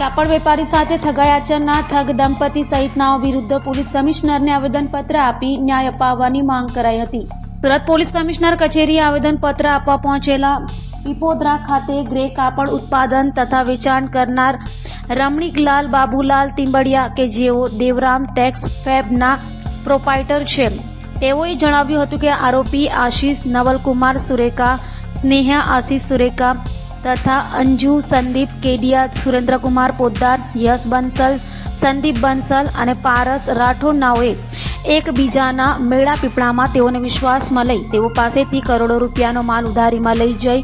કાપડ વેપારી સાથે ઠગાઈ આચરનાર ઠગ દંપતી સહિતનાઓ વિરુદ્ધ પોલીસ કમિશનરને આવેદનપત્ર આપી ન્યાય અપાવવાની માંગ કરાઈ હતી। સુરત પોલીસ કમિશનર કચેરીએ આવેદનપત્ર આપવા પહોંચેલા પીપોદરા ખાતે ગ્રે કાપડ ઉત્પાદન તથા વેચાણ કરનાર રમણીકલાલ બાબુલાલ તિંબડિયા કે જેઓ દેવરામ ટેક્સ ફેબના પ્રોપાઇટર છે, તેઓએ જણાવ્યું હતું કે આરોપી આશીષ નવલકુમાર સુરેકા, સ્નેહા આશીષ સુરેકા તથા અંજુ સંદીપ કેડિયા, સુરેન્દ્રકુમાર પોદ્દાર, યશ બંસલ, સંદીપ બંસલ અને પારસ રાઠોડનાઓએ એકબીજાના મેળા પીપળામાં તેઓને વિશ્વાસમાં લઈ તેઓ પાસેથી કરોડો રૂપિયાનો માલ ઉધારીમાં લઈ જઈ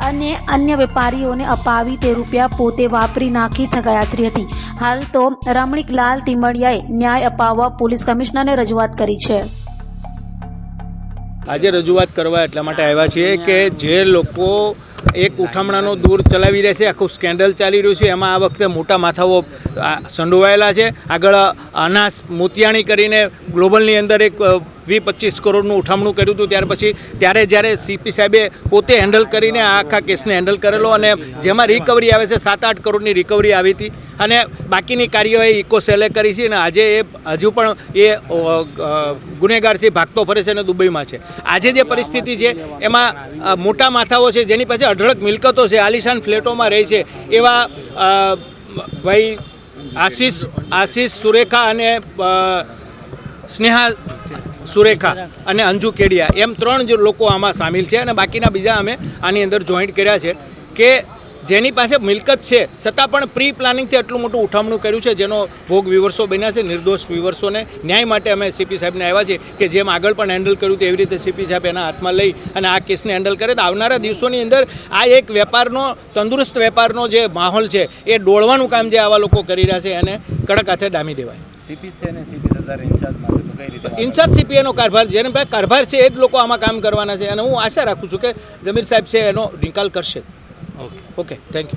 અને અન્ય વેપારીઓને અપાવી તે રૂપિયા પોતે વાપરી નાખી ઠગાઈ આચરી હતી। હાલ તો રમણીકલાલ તિંબડિયાએ ન્યાય અપાવવા પોલીસ કમિશનરને રજૂઆત કરી છે। આજે રજૂઆત કરવા એટલા માટે આવ્યા છીએ કે જે લોકો એક ઉઠામણાનો દૂર ચલાવી રહ્યા છે, આખું સ્કેન્ડલ ચાલી રહ્યું છે, એમાં આ વખતે મોટા માથાઓ સંડોવાયેલા છે। આગળ અનાસ મોતિયાણી કરીને ગ્લોબલની અંદર એક 20-25 કરોડનું ઉઠામણું કર્યું હતું, ત્યાર પછી જ્યારે સીપી સાહેબે પોતે હેન્ડલ કરીને આ આખા કેસને હેન્ડલ કરેલો અને જેમાં રિકવરી આવે છે 7-8 કરોડની રિકવરી આવી હતી અને બાકીની કાર્યવાહી ઇકોસેલે કરી છે અને આજે એ હજુ પણ એ ગુનેગાર છે, ભાગતો ફરે છે અને દુબઈમાં છે। આજે જે પરિસ્થિતિ છે એમાં મોટા માથાઓ છે જેની પાસે અઢળક મિલકતો છે, આલિશાન ફ્લેટોમાં રહે છે, એવા ભાઈ આશીષ સુરેખા અને સ્નેહા સુરેખા અને અંજુ કેડિયા એમ 3 જ લોકો આમાં સામેલ છે અને બાકીના બીજા અમે આની અંદર જોઈન્ટ કર્યા છે કે જેની પાસે મિલકત છે છતાં પણ પ્રી પ્લાનિંગથી આટલું મોટું ઉઠામણું કર્યું છે, જેનો ભોગ વિવર્સો બન્યા છે। નિર્દોષ વિવર્સોને ન્યાય માટે અમે સીપી સાહેબને આવ્યા છીએ કે જેમ આગળ પણ હેન્ડલ કર્યું તેવી રીતે સીપી સાહેબ એના હાથમાં લઈ અને આ કેસને હેન્ડલ કરે તો આવનારા દિવસોની અંદર આ એક વેપારનો તંદુરસ્ત વેપારનો જે માહોલ છે એ ડોળવાનું કામ જે આવા લોકો કરી રહ્યા છે એને કડક હાથે ડામી દેવાય। ઇન્ચાર્જ સીપી એનો કારભાર જેને ભાઈ કારભાર છે એ જ લોકો આમાં કામ કરવાના છે અને હું આશા રાખું છું કે જમીર સાહેબ છે એનો નિકાલ કરશે। Okay, thank you.